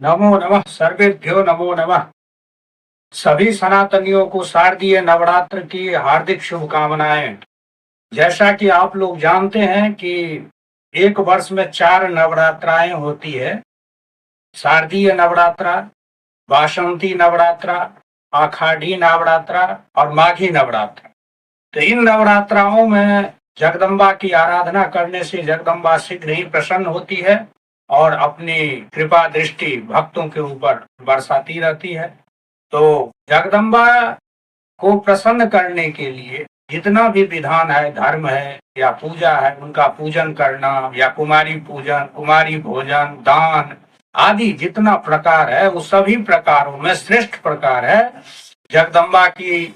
नमो नमः सर्वेभ्यो नमो नमः। सभी सनातनियों को शारदीय नवरात्र की हार्दिक शुभकामनाएं। जैसा कि आप लोग जानते हैं कि एक वर्ष में 4 नवरात्राएं होती है। शारदीय नवरात्रा, वासंती नवरात्रा, आषाढ़ी नवरात्रा और माघी नवरात्रा। तो इन नवरात्राओं में जगदम्बा की आराधना करने से जगदम्बा शीघ्र ही प्रसन्न होती है और अपनी कृपा दृष्टि भक्तों के ऊपर बरसाती रहती है। तो जगदम्बा को प्रसन्न करने के लिए जितना भी विधान है, धर्म है या पूजा है, उनका पूजन करना या कुमारी पूजन, कुमारी भोजन, दान आदि जितना प्रकार है, वो सभी प्रकारों में श्रेष्ठ प्रकार है जगदम्बा की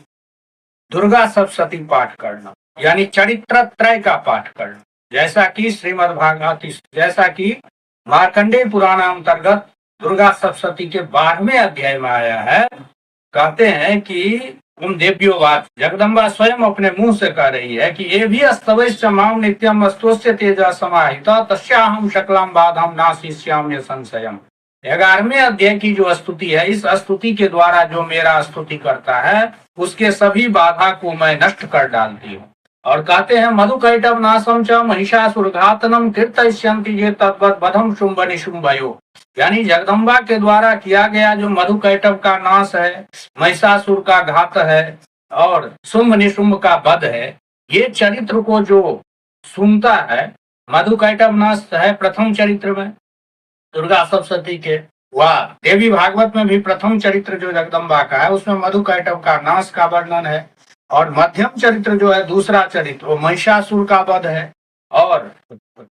दुर्गा सप्तशती पाठ करना, यानी चरित्र त्रय का पाठ करना। जैसा कि श्रीमद् भागवत, जैसा कि मार्कंडेय पुराण अंतर्गत दुर्गा सप्तशती के 12वें अध्याय में आया है। कहते हैं कि उन देव्योवाच, जगदम्बा स्वयं अपने मुंह से कह रही है कि ये भी अस्तवैश्च माम नित्यम अस्तोस्य तेजा समाहिता तस्याहम शकलाम बाधाम नाशिष्याम्य संशयम। 11वें अध्याय की जो स्तुति है, इस स्तुति के द्वारा जो मेरा स्तुति करता है उसके सभी बाधा को मैं नष्ट कर डालती हूँ। और कहते हैं मधुकैटभ नाशम च महिषासुर घातनम कीर्तयिष्यन्ति ये तद्वत् बधम शुंभ निशुंभयो। यानी जगदम्बा के द्वारा किया गया जो मधुकैटभ का नाश है, महिषासुर का घात है और शुंभ निशुंभ का वध है, ये चरित्र को जो सुनता है, मधुकैटभ नाश है प्रथम चरित्र में दुर्गा सप्तशती के, वह देवी भागवत में भी प्रथम चरित्र जो जगदम्बा का है उसमें मधुकैटभ का नाश का वर्णन है। और मध्यम चरित्र जो है दूसरा चरित्र वो महिषासुर का वध है। और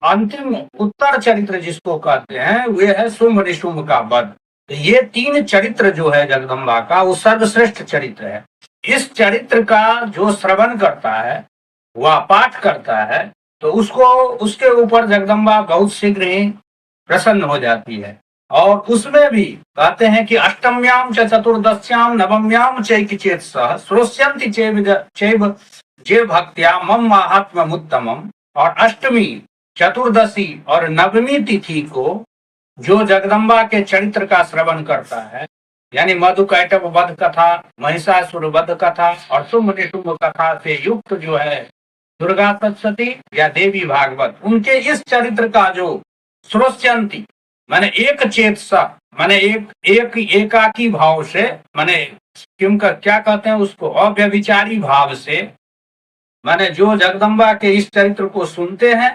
अंतिम उत्तर चरित्र जिसको कहते हैं वे है शुंभ निशुंभ का वध। तो ये 3 चरित्र जो है जगदम्बा का वो सर्वश्रेष्ठ चरित्र है। इस चरित्र का जो श्रवण करता है, वह पाठ करता है, तो उसको उसके ऊपर जगदम्बा बहुत शीघ्र ही प्रसन्न हो जाती है। और उसमें भी कहते हैं कि अष्टम्याम च चतुर्दश्याम नवम्याम चैकिचेत सह श्रोष्यन्ति चैव जे भक्त्या मम महात्म्यम उत्तमम। और अष्टमी, चतुर्दशी और नवमी तिथि को जो जगदम्बा के चरित्र का श्रवण करता है, यानी मधुकैटभ वध कथा, महिषासुर वध कथा और शुंभ निशुंभ कथा से युक्त जो है दुर्गा सप्तशती या देवी भागवत, उनके इस चरित्र का जो श्रोष्यन्ति माने एक चेत सा, माने एक एकाकी भाव से, माने क्योंकि क्या कहते हैं उसको, अव्यभिचारी भाव से, माने जो जगदम्बा के इस चरित्र को सुनते हैं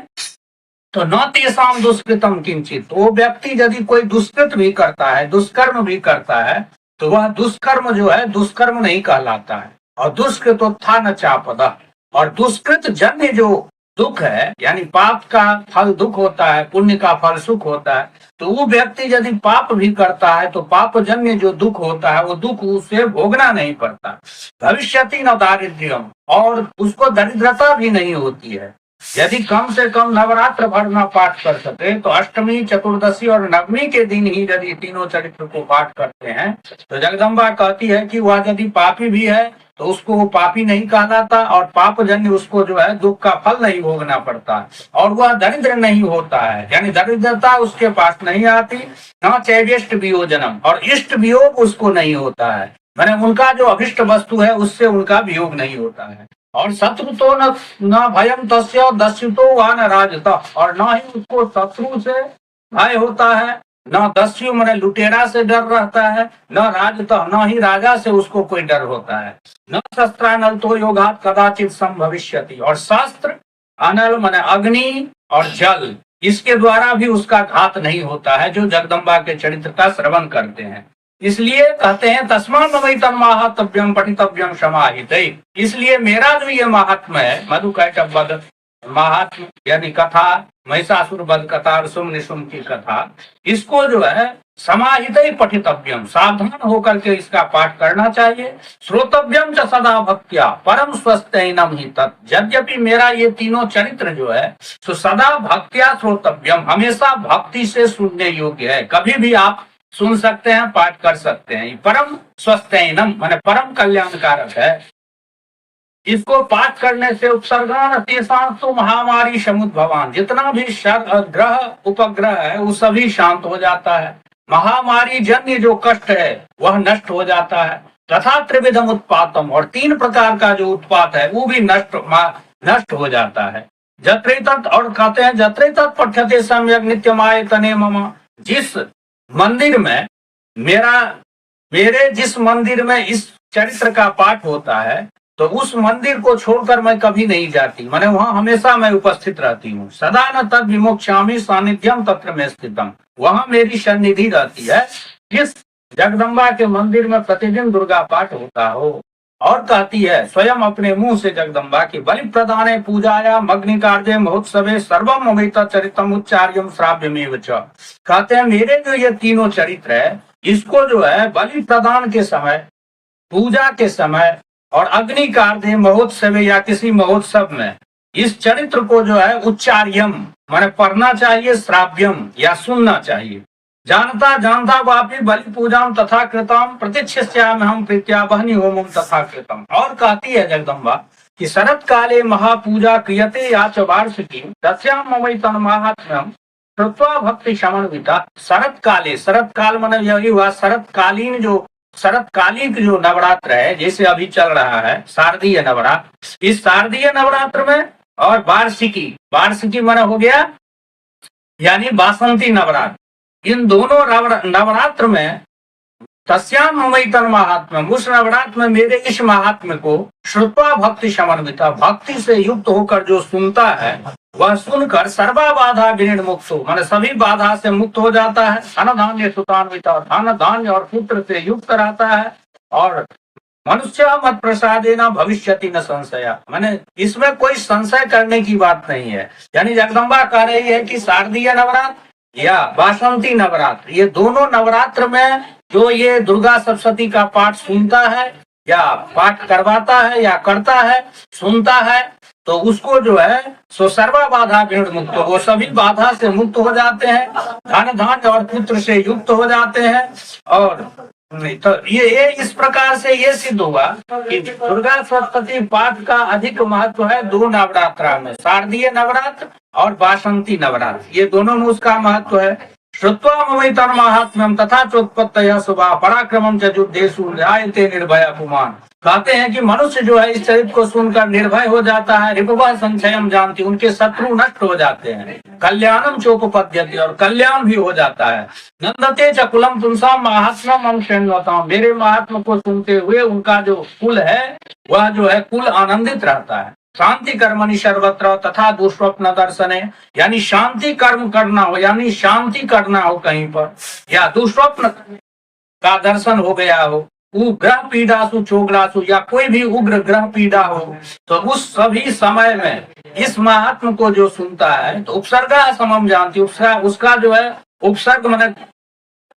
तो न तेषाम दुष्कृतम किंचित, तो वो व्यक्ति यदि कोई दुष्कृत भी करता है, दुष्कर्म भी करता है, तो वह दुष्कर्म जो है दुष्कर्म नहीं कहलाता है। और दुष्कृतोत्थान चापद, और दुष्कृत जन्य जो दुख है, यानी पाप का फल दुख होता है, पुण्य का फल सुख होता है, तो वो व्यक्ति यदि पाप भी करता है तो पाप जन्य जो दुख होता है वो दुख उसे भोगना नहीं पड़ता। भविष्यति न दारिद्र्यम, और उसको दरिद्रता भी नहीं होती है। यदि कम से कम नवरात्र भर न पाठ कर सके तो अष्टमी, चतुर्दशी और नवमी के दिन ही यदि तीनों चरित्र को पाठ करते हैं तो जगदम्बा कहती है कि वह यदि पापी भी है तो उसको वो पापी नहीं कहलाता और पाप जन्य उसको जो है दुख का फल नहीं भोगना पड़ता और वह दरिद्र नहीं होता है, यानी दरिद्रता उसके पास नहीं आती। न चैवेष्ट वियोजनम, और इष्ट वियोग उसको नहीं होता है, मैंने उनका जो अभिष्ट वस्तु है उससे उनका वियोग नहीं होता है। और शत्रु तो न भयम तस्य दस्युतो वा न राजत, और न ही उसको शत्रु से भय होता है, न दस्यु मैंने लुटेरा से डर रहता है, न राजत, न ही राजा से उसको कोई डर होता है। न शस्त्रानल तो योगात कदाचित संभविष्यति, और शास्त्र अनल मैंने अग्नि और जल, इसके द्वारा भी उसका घात नहीं होता है जो जगदम्बा के चरित्र का श्रवण करते हैं। इसलिए कहते हैं तस्मान् ममैतम् माहात्म्यम पठितव्यम समाहित। इसलिए मेरा जो ये महात्म है, मधुकैटभ वध महात्म यानी कथा, महिषासुर वध कथा और शुंभ निशुंभ की कथा, इसको जो है समाहित पठितव्यम, सावधान होकर के इसका पाठ करना चाहिए। श्रोतव्यम च सदा भक्त्या परम स्वस्थैनम ही तत्। यद्यपि मेरा ये तीनों चरित्र जो है तो सदा भक्त्या श्रोतव्यम, हमेशा भक्ति से सुनने योग्य है, कभी भी आप सुन सकते हैं, पाठ कर सकते हैं। परम स्वस्थैनम माने परम कल्याणकारक है। इसको पाठ करने से उत्सर्गान तेषांस्तु महामारी समुद्भवान, जितना भी ग्रह उपग्रह है वो सभी शांत हो जाता है। महामारी जन्य जो कष्ट है वह नष्ट हो जाता है। तथा त्रिविधम उत्पातम, और 3 प्रकार का जो उत्पात है वो भी नष्ट हो जाता है। जत्रे तत्, और कहते हैं जत्रे तत् पठ्यते सम्यक नित्यमाय तने मम, जिस मंदिर में मेरे जिस मंदिर में इस चरित्र का पाठ होता है तो उस मंदिर को छोड़कर मैं कभी नहीं जाती, माने वहां हमेशा मैं उपस्थित रहती हूँ। सदा न तद विमोक्षामि सानिध्यम तत्र में स्थितम, वहां मेरी सन्निधि रहती है जिस जगदम्बा के मंदिर में प्रतिदिन दुर्गा पाठ होता हो। और कहती है स्वयं अपने मुंह से जगदम्बा की बलि प्रदाने पूजाया अग्नि कार्य महोत्सवे सर्वम अमित चरितम उच्चार्यम श्राव्यमेव च, कहते हैं मेरे जो ये तीनों चरित्र है इसको जो है बलि प्रदान के समय, पूजा के समय और अग्नि कार्य महोत्सव या किसी महोत्सव में इस चरित्र को जो है उच्चार्यम माने पढ़ना चाहिए, श्राव्यम या सुनना चाहिए। जानता जानता वापी बलि पूजाम तथा कृतम प्रतीक्षाम हम प्रीत्या बहनी होमम तथा कृतम। और कहती है जगदम्बा कि शरत काले महापूजा क्रियते या च वार्षिकी दस्याम ममई तन महात्म्यम श्रुत्वा भक्ति समन्विता। शरत काले, शरत काल माने यही हुआ शरतकालीन, जो शरतकालिक जो नवरात्र है जैसे अभी चल रहा है शारदीय नवरात्र, इस शारदीय नवरात्र में और वार्षिकी माने हो गया यानी बासंती नवरात्र, इन दोनों नवरात्र में तस्याम ममई तन महात्म्य, उस नवरात्र में मेरे इस महात्म्य को श्रुत्वा भक्ति समन्विता, भक्ति से युक्त होकर जो सुनता है वह सुनकर सर्वा बाधा विनिर्मुक्त हो माने सभी बाधा से मुक्त हो जाता है। धन धान्य सुतान्विता, धन धान्य और पुत्र से युक्त रहता है। और मनुष्य मत प्रसादे न भविष्यति न संशया, माने इसमें कोई संशय करने की बात नहीं है। यानी जगदम्बा कह रही है कि शारदीय नवरात्र या बासंती नवरात्र, ये दोनों नवरात्र में जो ये दुर्गा सप्तशती का पाठ सुनता है या पाठ करवाता है या करता है, सुनता है, तो उसको जो है सो सर्वा बाधा विनिर्मुक्त, वो सभी बाधा से मुक्त हो जाते हैं, धन धान्य और पुत्र से युक्त हो जाते हैं। और तो ये इस प्रकार से ये सिद्ध हुआ कि दुर्गा सप्तशती पाठ का अधिक महत्व है 2 नवरात्र में, शारदीय नवरात्र और बासंती नवरात्र, ये दोनों में उसका महत्व है। श्रुत्वा ममई तन महात्म्यम तथा चोत्पत्तया शुभा पराक्रमम च युद्धेषु न्यायते निर्भय पुमान, कहते हैं कि मनुष्य जो है इस चरित्र को सुनकर निर्भय हो जाता है। रिपुवा संचयम जानती, उनके शत्रु नष्ट हो जाते हैं। कल्याणम चोपपद्यते, और कल्याण भी हो जाता है। नंदते च कुलम तुमसा महात्म्यम हम शृण्वताम, मेरे महात्म को सुनते हुए उनका जो कुल है वह जो है कुल आनंदित रहता है। शांति कर्मणि सर्वत्र तथा दुष्स्वप्न दर्शने, यानी शांति कर्म करना हो, यानी शांति करना हो कहीं पर, या दुष्स्वप्न का दर्शन हो गया हो, ग्रह पीड़ासु चोगलासु, या कोई भी उग्र ग्रह पीड़ा हो, तो उस सभी समय में इस महात्म को जो सुनता है तो उपसर्गा समम जानती, उसका जो है उपसर्ग मन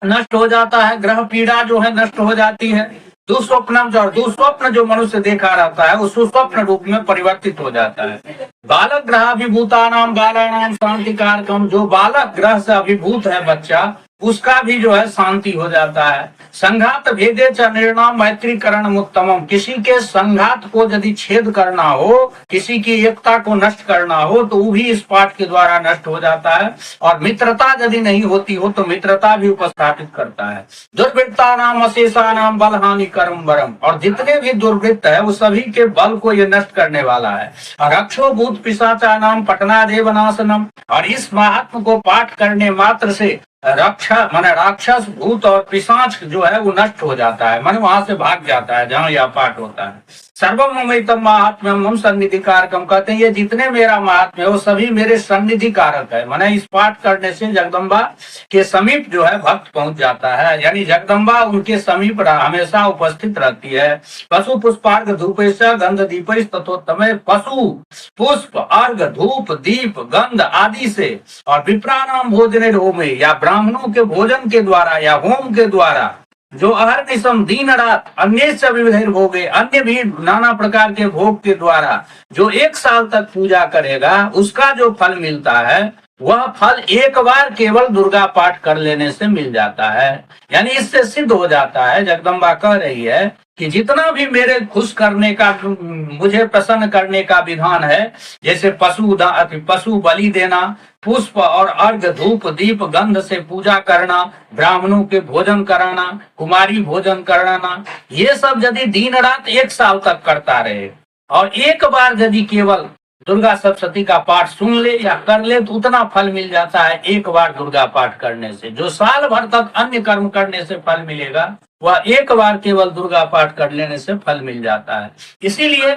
नष्ट हो जाता है, ग्रह पीड़ा जो है नष्ट हो जाती है। दुस्वप्नम, और दुस्वप्न जो मनुष्य देखा रहता है वो सुस्वप्न रूप में परिवर्तित हो जाता है। बालक ग्रह अभिभूतानाम बालानाम शांति कारकम, जो बालक ग्रह से अभिभूत है बच्चा, उसका भी जो है शांति हो जाता है। संघात भेदे च निर्णाम मैत्रीकरण उत्तमम, किसी के संघात को यदि छेद करना हो, किसी की एकता को नष्ट करना हो तो वो भी इस पाठ के द्वारा नष्ट हो जाता है। और मित्रता यदि नहीं होती हो तो मित्रता भी उपस्थापित करता है। दुर्वृत्ता नाम अशेषा नाम बल हानि कर्म बरम, और जितने भी दुर्वृत्त है वो सभी के बल को ये नष्ट करने वाला है। रक्षो भूत पिशाचा नाम पटना देवनाशनम, और इस महात्म को पाठ करने मात्र से रक्षा माने राक्षस भूत और पिशाच जो है वो नष्ट हो जाता है, मन वहां से भाग जाता है जहाँ यह पाठ होता है। सर्वमयतम महात्म्यम हम सन्निधि कारकम, कहते हैं ये जितने मेरा महात्म्य है वो सभी मेरे सन्निधि कारक है, माने इस पाठ करने से जगदम्बा के समीप जो है भक्त पहुंच जाता है, यानी जगदम्बा उनके समीप हमेशा उपस्थित रहती है। पशु पुष्पार्घ धूपेश गंध दीपेश तथोत्तम, पशु पुष्प अर्घ धूप दीप गंध आदि से और विप्राणाम भोजन होमे, या ब्राह्मणों के भोजन के द्वारा या होम के द्वारा जो अहर्निशम दिन रात अन्य विविध भोगे, अन्य भी नाना प्रकार के भोग के द्वारा जो 1 साल तक पूजा करेगा उसका जो फल मिलता है वह फल एक बार केवल दुर्गा पाठ कर लेने से मिल जाता है। यानी इससे सिद्ध हो जाता है, जगदम्बा कह रही है कि जितना भी मेरे खुश करने का, मुझे प्रसन्न करने का विधान है, जैसे पशु बलि देना, पुष्प और अर्घ धूप दीप गंध से पूजा करना, ब्राह्मणों के भोजन कराना, कुमारी भोजन कराना, ये सब यदि दिन रात 1 साल तक करता रहे और एक बार यदि केवल दुर्गा सप्तशती का पाठ सुन ले या कर ले तो उतना फल मिल जाता है एक बार दुर्गा पाठ करने से। जो साल भर तक अन्य कर्म करने से फल मिलेगा, वह एक बार केवल दुर्गा पाठ कर लेने से फल मिल जाता है। इसीलिए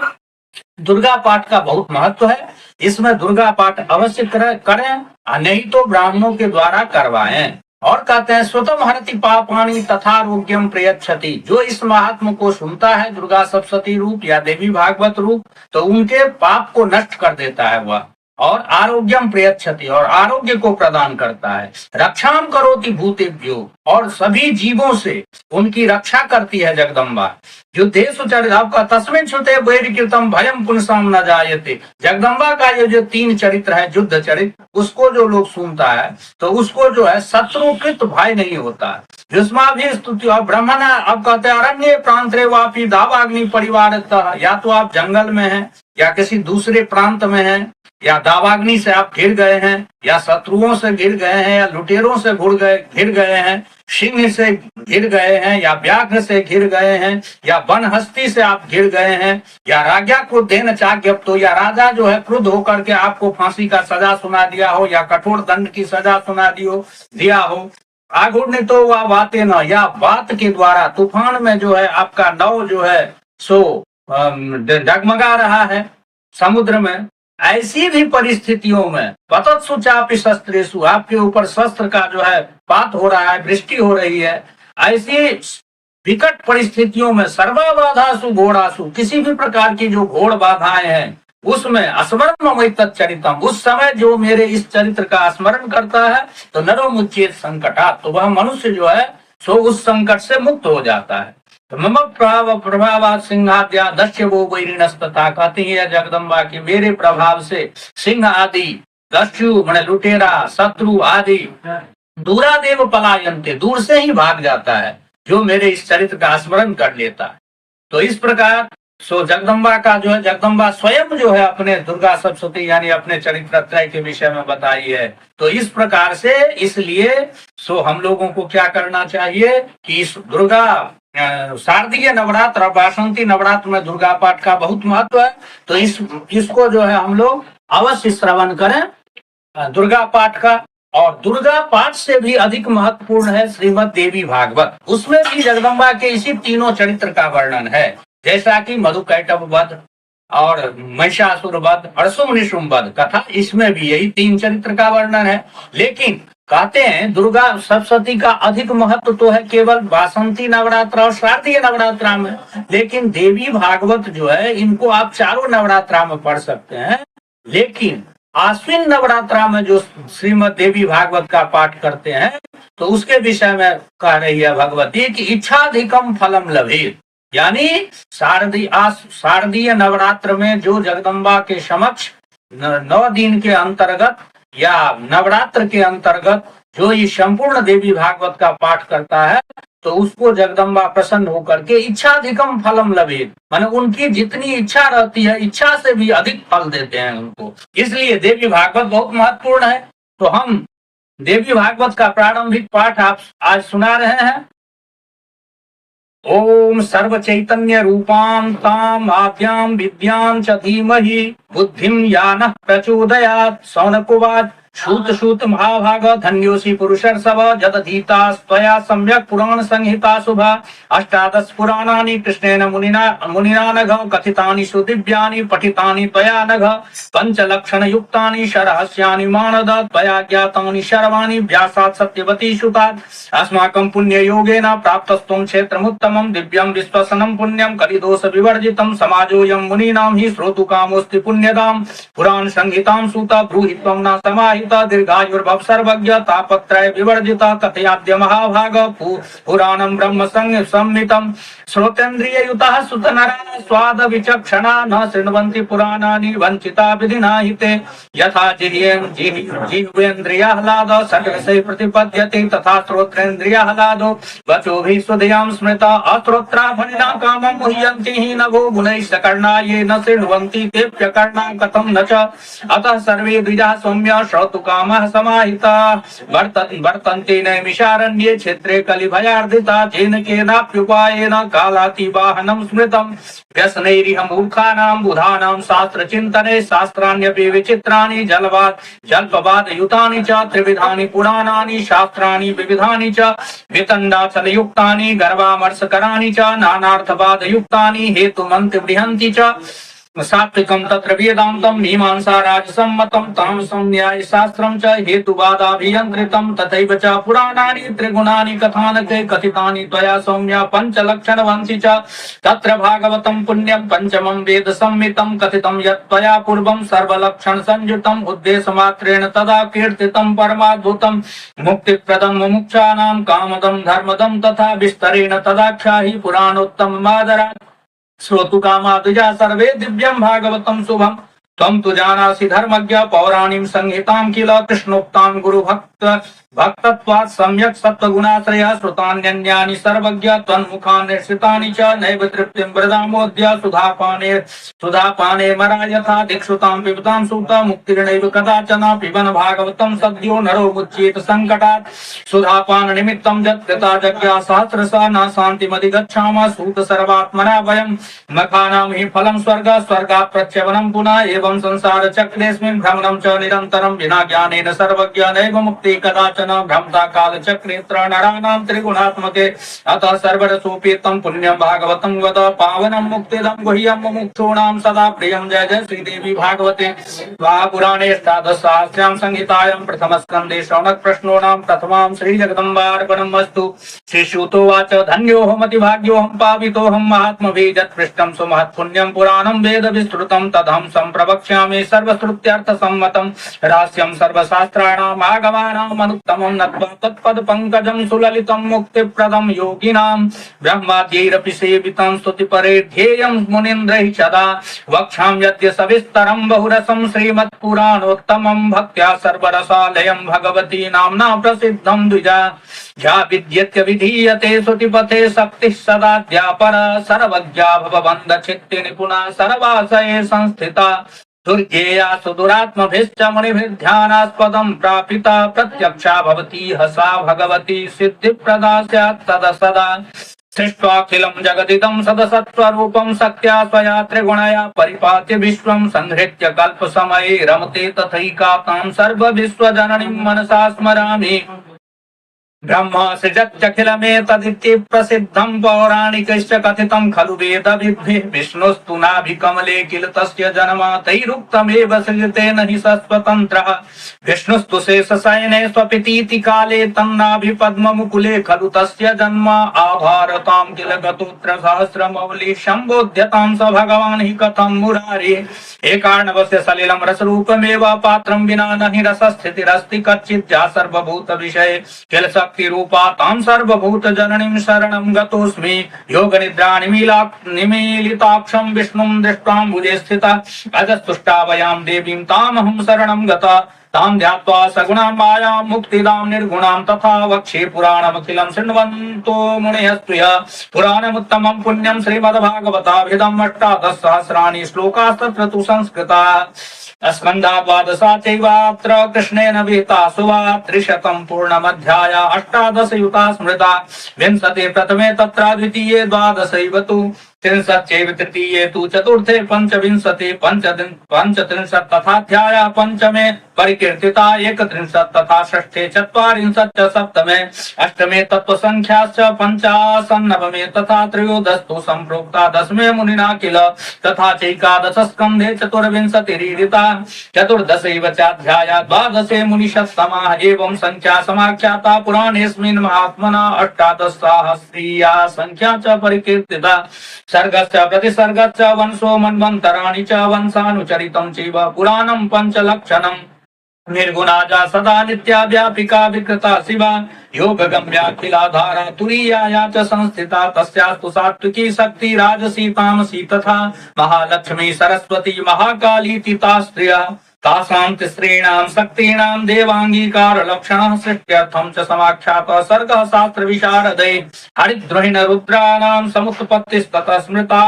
दुर्गा पाठ का बहुत महत्व है। इसमें दुर्गा पाठ अवश्य करें, नहीं तो ब्राह्मणों के द्वारा करवाएं। और कहते हैं स्वतम हरति पापानि तथा रोग्यम प्रयच्छति। जो इस महात्म को सुनता है, दुर्गा सप्तशती रूप या देवी भागवत रूप, तो उनके पाप को नष्ट कर देता है वह, और आरोग्यम प्रयच्छति, और आरोग्य को प्रदान करता है। रक्षाम करोति भूतेभ्यो, और सभी जीवों से उनकी रक्षा करती है जगदम्बा। युद्धेषु चरित आपका तस्मिन् श्रुते वैरिकृतम भयम पुंसाम न जायते। जगदम्बा का ये जो 3 चरित्र है, युद्ध चरित्र, उसको जो लोग सुनता है तो उसको जो है शत्रुकृत भय नहीं होता। जिसमा भी स्तुति और ब्रह्मणा, अब कहते हैं अरण्य प्रांतरे वापी दावाग्नि परिवार, या तो आप जंगल में हैं या किसी दूसरे प्रांत में हैं, या दावाग्नि से आप घिर गए हैं, या शत्रुओं से घिर गए हैं, या लुटेरों से घिर गए हैं, सिंह से घिर गए हैं, या व्याघ्र से घिर गए हैं, या वन हस्ती से आप घिर गए हैं, या राजा क्रोधेन चाज्ञप्तो, या राजा जो है क्रुद्ध होकर के आपको फांसी का सजा सुना दिया हो, या कठोर दंड की सजा सुना दिया हो। आगुड़ तो वह बातें न, या बात के द्वारा तूफान में जो है आपका नाव जो है सो डगमगा रहा है समुद्र में, ऐसी भी परिस्थितियों में पतत्सु चापि शस्त्रेषु, आपके ऊपर शस्त्र का जो है पात हो रहा है, वृष्टि हो रही है, ऐसी विकट परिस्थितियों में सर्वबाधासु घोड़ासु, किसी भी प्रकार की जो घोड़ बाधाएं हैं उसमें स्मरण ममय तच्चरितम, उस समय जो मेरे इस चरित्र का स्मरण करता है तो नरो मुच्चेत संकटा, तो वह मनुष्य जो है सो उस संकट से मुक्त हो जाता है। तो मम प्रभाव सिंहाद्या दस्य वो वैरिणस्तथा, कहती है जगदम्बा की मेरे प्रभाव से सिंह आदि, दस्यु मैंने लुटेरा, शत्रु आदि दूरादेव पलायन्ते, दूर से ही भाग जाता है जो मेरे इस चरित्र का स्मरण कर लेता है। तो इस प्रकार सो जगदम्बा का जो है, जगदम्बा स्वयं जो है अपने दुर्गा सप्तशती यानी अपने चरित्र त्रय के विषय में बताई है। तो इस प्रकार से इसलिए सो हम लोगों को क्या करना चाहिए कि इस दुर्गा शारदीय नवरात्र और वासंती नवरात्र में दुर्गा पाठ का बहुत महत्व है। तो इसको जो है हम लोग अवश्य श्रवण करें दुर्गा पाठ का। और दुर्गा पाठ से भी अधिक महत्वपूर्ण है श्रीमद देवी भागवत, उसमें भी जगदम्बा के इसी तीनों चरित्र का वर्णन है, जैसा कि मधुकैटभ वध और महिषासुर वध और शुंभ वध कथा, इसमें भी यही 3 चरित्र का वर्णन है। लेकिन कहते हैं दुर्गा सप्तशती का अधिक महत्व तो है केवल वासंती नवरात्र और शारदीय नवरात्रा में, लेकिन देवी भागवत जो है इनको आप चारों नवरात्रा में पढ़ सकते हैं। लेकिन आश्विन नवरात्रा में जो श्रीमद देवी भागवत का पाठ करते हैं तो उसके विषय में कह रही है भगवती कि इच्छाधिकम फलम लभेत, यानी शारदीय नवरात्र में जो जगदम्बा के समक्ष 9 दिन के अंतर्गत या नवरात्र के अंतर्गत जो ये संपूर्ण देवी भागवत का पाठ करता है तो उसको जगदम्बा प्रसन्न होकर के इच्छाधिकम फलम लभेत, माने उनकी जितनी इच्छा रहती है इच्छा से भी अधिक फल देते हैं उनको। इसलिए देवी भागवत बहुत महत्वपूर्ण है। तो हम देवी भागवत का प्रारंभिक पाठ आप आज सुना रहे हैं। ओम सर्व चैतन्य रूपां ताम आद्यां विद्यां च धीमहि बुद्धिं यानः प्रचोदयात्। शौनकोवाच श्रुत श्रुत महाभाग धन्योसी पुरुषर्षभ जदधीता स्वया सम्यक पुराण संहिता शुभा। 18 पुराणानि कृष्णेन मुनिना नघ कथितानि सुदिव्यानि पठितानि त्वया नघ। 5 लक्षण युक्तानि शरहस्यानि मानद त्वया ज्ञातानि सर्वाणि व्यासात् सत्यवती सुतात्। अस्माकं पुण्य योगेन प्राप्तस्त्वं क्षेत्रमुत्तमं दिव्यं विश्वसनं पुण्यं कलिदोष विवर्जितं समाजोऽयं मुनीनां हि श्रोतुकामोऽस्ति पुण्यदां। पुराण संहितां सूत ब्रूहि त्वं न समाहि समाहिता दीर्घायुर्भव सर्वज्ञ तापत्रय विवर्जिता कथयाद्य महाभाग पुराणं ब्रह्म संहितं श्रोतेन्द्रिययुतः सुतनरा स्वाद विचक्षणा न शृण्वन्ति पुराणानि वञ्चिता विधिना हिते यथा जिह्वेन्द्रियाह्लाद षड्रसैः प्रतिपद्यते तथा श्रोत्रेन्द्रियाह्लादो वचोभिः स्वधियां स्मृता अश्रोत्राफणिना कामं मुह्यन्ति हि नभो गुणैः सकर्णा ये न शृण्वन्ति तेऽप्यकर्णा कथं न च अतः सर्वे द्विजाः सौम्य श्रोतुकामः समाहिताः वर्तन्ते नैमिषारण्ये क्षेत्रे कलिभयार्दिता तेन केनाप्युपायेन कालातिवाहनं स्मृतं व्यसनैरिह मूर्खाणां बुधानां शास्त्रचिन्तने शास्त्राण्यपि विचित्राणि जल्पवादयुतानि च त्रिविधानि पुराणानि शास्त्राणि विविधानि च वितण्डाचलयुक्तानि गर्वामर्शकराणि च नानार्थवादयुक्तानि हेतुमन्तिबृहन्ति च सात्विकं तत्र वेदान्तं मीमांसा राजसम्मतं तामसं न्यायशास्त्रं च हेतुवादाभियन्त्रितं तथैव च पुराणानि त्रिगुणानि कथानके कथितानि त्वया सौम्या पञ्चलक्षणवन्ति च तत्र भागवतं पुण्यं पञ्चमं वेदसंहितं कथितं यत् त्वया पूर्वं सर्वलक्षणसंयुतम् उद्देशमात्रेण तदा कीर्तितं परमाद्भुतं मुक्तिप्रदं मुमुक्षाणां कामदं धर्मदं तथा विस्तरेण तदाख्याहि पुराणोत्तममादरात् श्रोतुकामा द्विजा सर्वे दिव्यं भागवतं शुभं त्वं तु जानासि धर्मज्ञ पौराणिं संहितां किल कृष्णोक्तां भक्तत्वात् सम्यक् सत्त्वगुणाश्रयः श्रुतान्यन्यानि सर्वज्ञ त्वन्मुखान् निश्चितानि च नैव तृप्तिं वृदामोद्य सुधापाने मरा यथा दिक्षुतां पिबतां सूता मुक्तिर्नैव कदाचन पिबन भागवतं सद्यो नरो मुच्येत सङ्कटात् सुधापान निमित्तं यत्कृता जज्ञा सहस्रशः न शान्तिमधिगच्छामः सूत सर्वात्मना वयं मखानां हि फलं स्वर्गात् प्रत्यवनं पुनः एवं संसार चक्रेऽस्मिन् भ्रमणं च निरन्तरं विना ज्ञानेन सर्वज्ञ नैव मुक्ति कदाचन भ्रमता काल चक्रेत्र नराणां त्रिगुणात्मके अतः सर्वरसोपेतं पुण्यं भागवतं वद पावनं मुक्तिदं गुह्यं मुमुक्षूणां सदा प्रियं जय जय श्रीदेवी भागवते पुराणे अष्टादशसहस्रां संहितायां प्रथमस्कन्धे शौनक प्रश्नोनां प्रथमां श्रीजगदम्बार्पणमस्तु। श्रीसूतोवाच धन्योऽहम् अतिभाग्योऽहम् पावितोऽहम् महात्मभिजत्पृष्टं सुमहत्पुण्यं पुराणं वेद विस्तृतं तदहं सम्प्रवक्ष्यामि सर्वश्रुत्यर्थसम्मतं रहस्यं सर्वशास्त्राणाम् आगमानाम् अनुत्तमं नत्वा तत्पद पंकजं सुललितं मुक्तिप्रदं योगिनां ब्रह्माद्यैरपि सेवितं स्तुतिपरे ध्येयं मुनीन्द्रैः सदा वक्ष्यामि यद्य सविस्तरं बहुरसं श्रीमत्पुराणोत्तमं भक्त्या सर्वरसालयं भगवती नाम्ना प्रसिद्धं द्विजा या विद्येत्य विधीयते श्रुतिपथे शक्तिः सदा द्यापर सर्वज्ञा भवबन्ध चित्ति निपुणा सर्वाशये संस्थिता दुर्गेया सुदुरात्मभिश्च मुनिभिर्ध्यानास्पदं प्रापिता प्रत्यक्षा भवति हसा भगवती सिद्धिप्रदा स्यात् तदा सदा सृष्ट्वाखिलं जगदिदं सदसत्त्वरूपं सत्या स्वया त्रिगुणया परिपात्य विश्वं संहृत्य कल्पसमये रमते तथैका तां सर्वविश्वजननीं मनसा स्मरामि ब्रह्म सृजत्यखिलमेतदिति प्रसिद्धं पौराणिकैश्च कथितं खलु वेदविद्भिः विष्णुस्तु नाभिकमले किल तस्य जन्मातैरुक्तमेव सृजतेन हि सस्वतन्त्रः विष्णुस्तु शेषशयने स्वपितीति काले तन्नाभिपद्ममुकुले खलु तस्य जन्म आभारतां किल गतोऽत्र सहस्रमौलिः सम्बोध्यतां स भगवान् हि कथं मुरारिः एकार्णवस्य सलिलं रसरूपमेव पात्रं विना न हि रसस्थितिरस्ति कच्चित् या सर्वभूतविषये किल शक्ति रूपा तां सर्वभूत जननीं शरणं गतोऽस्मि योग निद्रा निमीलिताक्षं विष्णुं दृष्ट्वाम्बुजे स्थिता अजस्तुष्टावयां देवीं तामहं शरणं गता तां ध्यात्वा सगुणां मायां मुक्तिदां निर्गुणां तथा वक्षे पुराणमखिलं शृण्वन्तो मुनयस्त्वया पुराणमुत्तमं पुण्यं श्रीमद्भागवताभिधम् अष्टादशसहस्राणि श्लोकास्तत्र तु संस्कृताः स्कन्धा द्वादशा चैवात्र कृष्णेन विहिता सुवा त्रिशतं पूर्णमध्याया अष्टादशयुता स्मृता विंशति प्रथमे तत्र द्वितीये द्वादशैव तु त्रिंशच्चैव तृतीये तु चतुर्थे पंचविंशति पंचत्रिंशत् तथाध्याया पंचमे परिकीर्तिता एकत्रिंशत् तथा षष्ठे चत्वारिंशत् च सप्तमे अष्टमे तत्त्वसंख्याश्च पञ्चाशन् नवमे तथा त्रयोदशतु सम्प्रोक्ता दशमे मुनिना किल तथा चैकादशस्कन्धे चतुर्विंशतिरीडिता चतुर्दशैव चाध्याया द्वादशे मुनिषत्तमाः एवं संख्या समाख्याता पुराणेऽस्मिन् महात्मना अष्टादशसाहस्रीया संख्या च परिकीर्तिता सर्गश्च प्रतिसर्गश्च वंशो मन्वन्तराणि च वंशानुचरितं चैव पुराणं पञ्चलक्षणम् निर्गुणाजा सदा नित्या व्यापिका विकृता शिवा योग गम्याखिलाधारा तुरीयाया च संस्थिता तस्यास्तु सात्विकी शक्ति राजसी तामसी तथा महालक्ष्मी सरस्वती महाकाली तिता स्त्रिया तासां तिस्त्रीणां शक्तीनां देवांगीकार लक्षणः सृष्ट्यर्थं च समाख्यात सर्गः शास्त्र विशारदै हरिद्रोहिण रुद्राणां समुत्पत्तिस्ततः स्मृता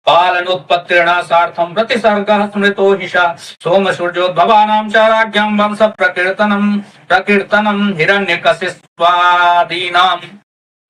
पालनोत्पत्तिर्नाशार्थं प्रतिसर्गः स्मृतो हिषा सोम सूर्योद्भवानां च राज्ञां वंश प्रकीर्तनं हिरण्यकशिस्वादीनां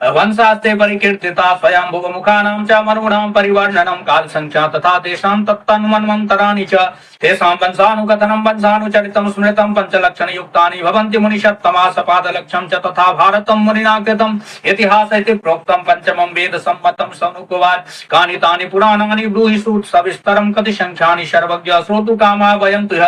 वंशास्ते परिकीर्तिता स्वयं भुवमुखानां च मरूणां परिवर्णनं काल संख्या तथा तेषां तत्तन्मन्वन्तराणि च तेषां वंशानुकथनं वंशानुचरितं स्मृतं पंचलक्षण युक्तानि भवन्ति मुनिषत्तमासपादलक्षं च तथा भारतं मुनिना कृतम् इतिहास इति प्रोक्तं पंचमं वेद सम्मतं सनुकुवाच कानि तानि पुराणानि ब्रूहि सविस्तरं कति संख्यानि सर्वज्ञ श्रोतुकामा वयं तुह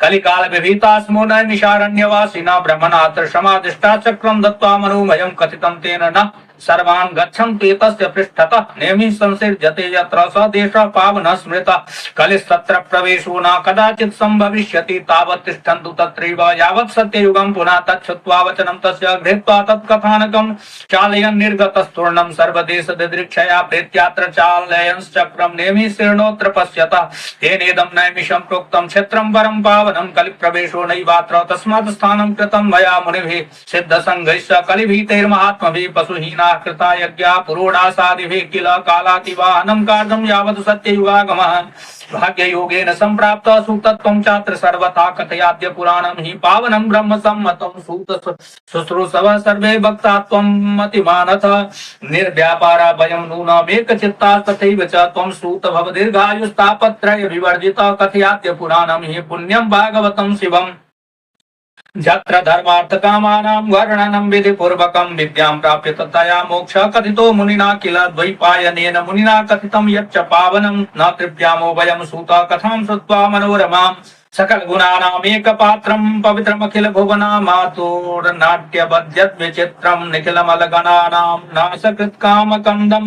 कलिकाल विभीता स्मो नैमिषारण्यवासिना ब्रह्मणात्र समादिष्टा चक्रं दत्त्वा मनोमयं कथितं तेन न सर्वान् गच्छन्तु एतस्य पृष्ठतः नेमि संसृज्यते यत्र स देशः पावनः स्मृतः कलिस्तत्र प्रवेशो न कदाचित् सम्भविष्यति तावत् तिष्ठन्तु तत्रैव यावत् सत्ययुगं पुनः तच्छ्रुत्वा वचनं तस्य गृहीत्वा तत्कथानकं चालयन् निर्गतस्तूर्णं सर्वदेश दिदृक्षया प्रेत्यात्र चालयंश्चक्रं नेमि शीर्णोऽत्र पश्यतः तेनेदं नैमिषं प्रोक्तं क्षेत्रं परं पावनं कलिप्रवेशो नैवात्र तस्मात् स्थानं कृतं मया मुनिभिः सिद्धसङ्घैश्च कलिभीतैर्महात्मभिः पशुहीना कृता यज्ञा पुरोडासादिभिः किल कालातिवाहनं कार्यं यावत् सत्ययुगागमः भाग्ययोगेन सम्प्राप्त सुतत्वं चात्र सर्वथा कथयाद्य पुराणं हि पावनं ब्रह्म सम्मतं सूत शुश्रूषवः सर्वे भक्ता त्वं मतिमानथ निर्व्यापारा वयं नूनमेकचित्ता तथैव च त्वं सूत भव दीर्घायुस्तापत्रय विवर्जितः कथयाद्य पुराणं हि पुण्यं भागवतं शिवम् यत्र धर्मार्थ कामानां वर्णनं विधि पूर्वकं विद्यां प्राप्य ततया मोक्षः कथितो मुनिना किल द्वैपायनेन मुनिना कथितं यच्च पावनं न तृप्यामो वयं सूता कथां श्रुत्वा मनोरमां सकल गुणानां एकपात्रं पवित्रमखिल भुवनामातुर्नाट्यबध्यत् विचित्रं निखिलमलगणानां नासकृत्कामकन्दं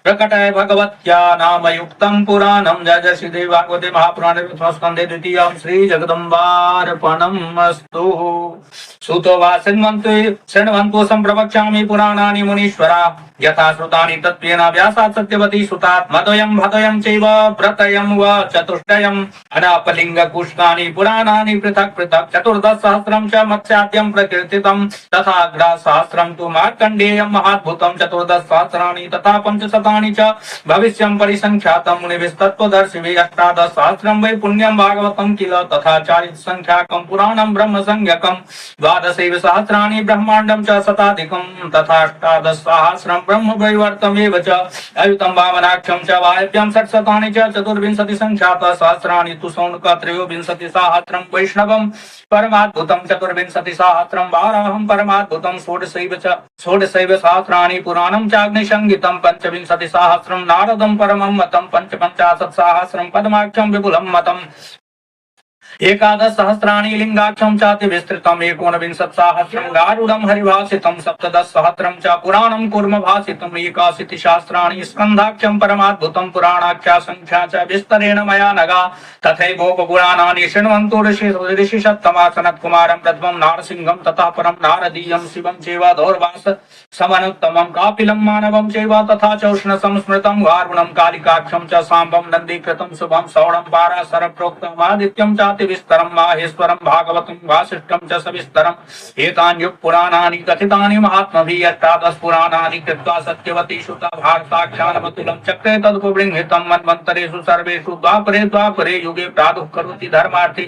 प्रकटय भगवत्या नामयुक्तं पुराणं जय जय श्रीदेवी भागवते महापुराणे प्रथमस्कन्धे द्वितीयं श्री जगदम्बार्पणमस्तु। सूतो वा शृण्वन्तु सम्प्रवक्ष्यामि पुराणानि मुनीश्वरा यथा श्रुतानि तत्त्वेन व्यासात् सत्यवती सुतात् मद्वयं भद्वयं चैव व्रतयं व चतुष्टयम् अनापलिङ्गपुष्पाणि पुराणानि पृथक् पृथक् 14,000 च मत्स्याद्यं प्रकीर्तितं तथा ग्रहसहस्रं तु मार्कण्डेयं महाद्भुतं 14,000 तथा 500 च भविष्यं परिसंख्यातं मुनिभिस्तत्त्वदर्शिभिः 18,000 वै पुण्यं भागवतं किल तथा चारित्संख्याकं पुराणं ब्रह्मसंज्ञकं 12,000 ब्रह्माण्डं च शताधिकं तथा 18,000 ब्रह्म वैवर्तमेव च अयुतं वामनाख्यं च वायव्यं 600 च 24 संख्यात सहस्राणि तु सौनक 23,000 वैष्णवं परमाद्भुतं 24,000 वाराहं परमाद्भुतं 16 सहस्राणि पुराणं चाग्निसंगीतं 25,000 नारदं परमं मतं 55,000 पद्माख्यं विपुलं मतम् 11,000 लिंगाख्यं चाति विस्तृतम् 19,000 गारुडं हरिभाषितं 17,000 च पुराणं कूर्म भाषितं 81 स्कन्धाख्यं परमाद्भुतं पुराणाख्या संख्या च विस्तरेण मया नगा तथैवोपपुराणानि शृण्वन्तु ऋषिषत्तमा सनत्कुमारं प्रथमं नारसिंहं ततः परं नारदीयं शिवं चैव दौर्वास समनुत्तमं कापिलं मानवं चैव तथा च उष्णसंस्मृतं वारुणं कालिकाख्यं च साम्बं नन्दीकृतं शुभं सौणं पाराशर प्रोक्तम् आदित्यं चाति विस्तरं माहेश्वरं भागवतं वासिष्ठं च सविस्तरम् एतान्युक् पुराणानि कथितानि महात्मभिः 18 पुराणानि कृत्वा सत्यवती सुता भारताख्यानमतुलं चक्रे तदुपबृंहितं मन्वन्तरेषु सर्वेषु द्वापरे युगे प्रादुः करोति धर्मार्थी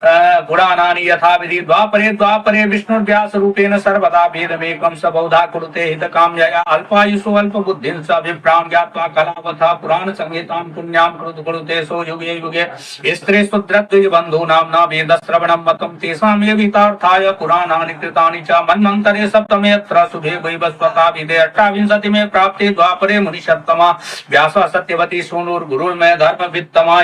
पुराणानि यथाविधि द्वापरे विष्णुर्व्यास रूपेण सर्वदा वेदमेकं स बहुधा कुरुते हितकाम्यया अल्पायुषो अल्पबुद्धिं स विभ्रां ज्ञात्वा कलावथा पुराण संहितां पुण्यां कुरुते सो युगे युगे स्त्री शूद्रद्विबन्धूनां न वेदश्रवणं मतं तेषां एवितार्थाय पुराणानि कृतानि च मन्वन्तरे सप्तमे अत्र शुभे वैवस्वता विदे 28 में प्राप्ते द्वापरे मुनिषत्तमा व्यास सत्यवती सूनुर्गुरुर्मय धर्मवित्तमा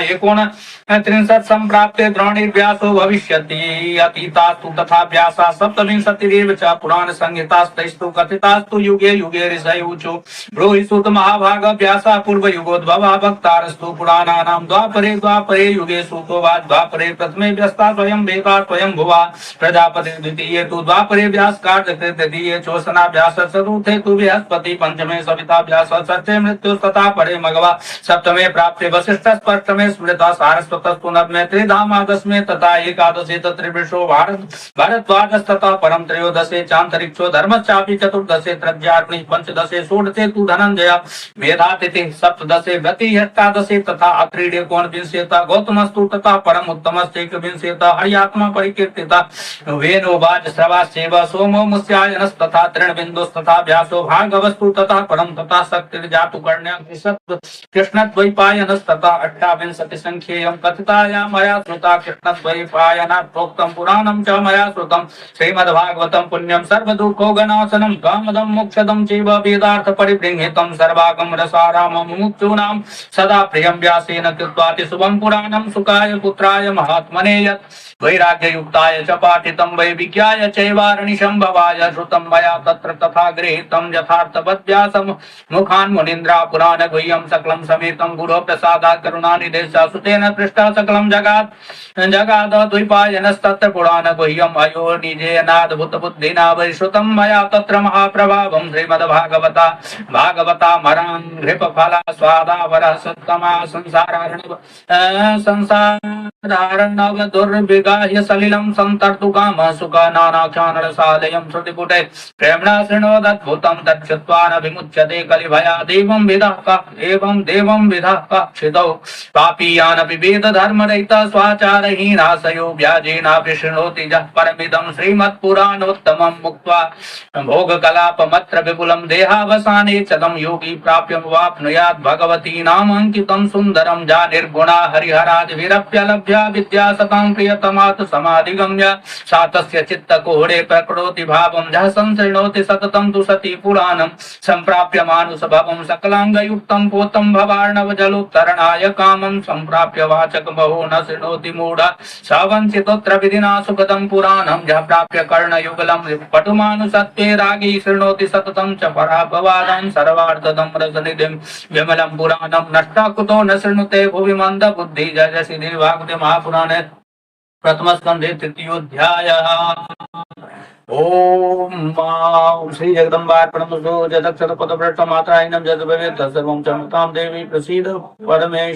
39 सम्प्राप्ते द्रोणिर्व्यासो भूतो भविष्यति अतीतास्तु तथा व्यासा सप्तविंशतिरेव च पुराण संहितास्तैस्तु कथितास्तु युगे युगे ऋषयुचो ब्रूहि सुत महाभाग व्यासा पूर्व युगोद्भवा भक्तारस्तु पुराणानां द्वापरे द्वापरे युगे सूतो वा द्वापरे प्रथमे व्यस्ता स्वयं वेदा स्वयं भुवा प्रजापति द्वितीये तु द्वापरे व्यास कार्य तृतीये चोषणा व्यास चतुर्थे तु बृहस्पति पंचमे सविता व्यास षष्ठे मृत्यु तथा परे मघवा सप्तमे प्राप्ते वशिष्ठ अष्टमे स्मृता सारस्वत नवमे त्रिधामा दशमे तथा एकादशे त्रिवृषो भारद्वाज तथा परम त्रयोदशे चांतरिक्षो धर्मश्चापि चतुर्दशे त्रज्याग्नि पंचदशे षोडशे तु धनंजय मेधातिथि सप्तदशे गति अष्टादशे तथा अत्रीडे कोणविंशेता गौतमस्तु तथा परम उत्तमस्ते एकविंशेता हरियात्मा परिकीर्तिता वेणोवाच श्रवासेव सोमो मुस्यायनस्तथा तृणबिन्दुस्तथा व्यासो भार्गवस्तु तथा परम तथा शक्तिर्जातु कर्ण्य कृष्णद्वैपायनस्तथा अष्टाविंशति संख्येयं कथिताया मया श्रुता कृष्णद्वैपायनात् प्रोक्तं पुराणं च मया श्रुतं श्रीमद्भागवतं पुण्यं सर्वदुःखो गणाशनं कामदं मोक्षदं चैव वेदार्थ परिबृंहितं सर्वागम रसारामं मुमुक्षूणां सदा प्रियं व्यासेन कृत्वाति शुभं पुराणं सुखाय पुत्राय महात्मने यत् वैराग्ययुक्ताय च पाठितं वैविज्ञाय चैवारणिशं भवाय श्रुतं मया तत्र तथा गृहीतं यथार्थवद्व्यासं मुखान् मुनीन्द्रा पुराण गुह्यं सकलं समेतं गुरो प्रसादात् करुणानिधेशा सुतेन पृष्ठा सकलं जगाद द्वैपायनस्तत्र पुराण गुह्यम् अयो निजेनाद्भुत बुद्धिना वैश्रुतं मया तत्र महाप्रभावं श्रीमद्भागवता मरान् नृपफला स्वादावरः सत्तमा संसारार्णव दुर्विगाह्य सलिलं संतर्तुकामः सुखा नानाख्यानरसालयं श्रुतिपुटे प्रेम्णा शृणोदद्भुतं तच्छ्रुत्वा न विमुच्यते कलिभयादेवं विधः क्षितौ पापीयानपि वेदधर्मरहितः स्वाचारहीनाशयो व्याजेनापि शृणोति यः परमिदं श्रीमत्पुराणोत्तमं मुक्त्वा भोगकलापमत्र विपुलं देहावसाने चलं योगी प्राप्यमवाप्नुयात् भगवती नाम अंकितं सुन्दरं जा निर्गुणा हरिहरादिभिरप्यलभ्या विद्या सतां प्रियतमात् समाधिगम्य सा तस्य चित्तकोहरे प्रकरोति भावं जः संशृणोति सततं तु सति पुराणं सम्प्राप्य मानुषभवं सकलाङ्गयुक्तं पोतं भवार्णव जलोत्तरणाय कामं सम्प्राप्य वाचक बहो न शृणोति मूढः स वञ्चितोऽत्र विधिना सुखदं पुराणं यः प्राप्य कर्णयुगलं पटुमानुषत्वे रागी शृणोति सततं च पराभवादं सर्वार्थदं रसनिधिं विमलं पुराणं नष्टा कुतो न शृणुते भुवि मन्दबुद्धिः जय श्री भागवते महापुराणे प्रथम स्कंधे तृतीयोऽध्यायः। ओम श्री जगदम्बार्पणमस्तु जदक्षर पदभ्रष्ट मात्राहीनं जद भवेत् सर्वं च मतां देवी प्रसीद परमेश्वरी।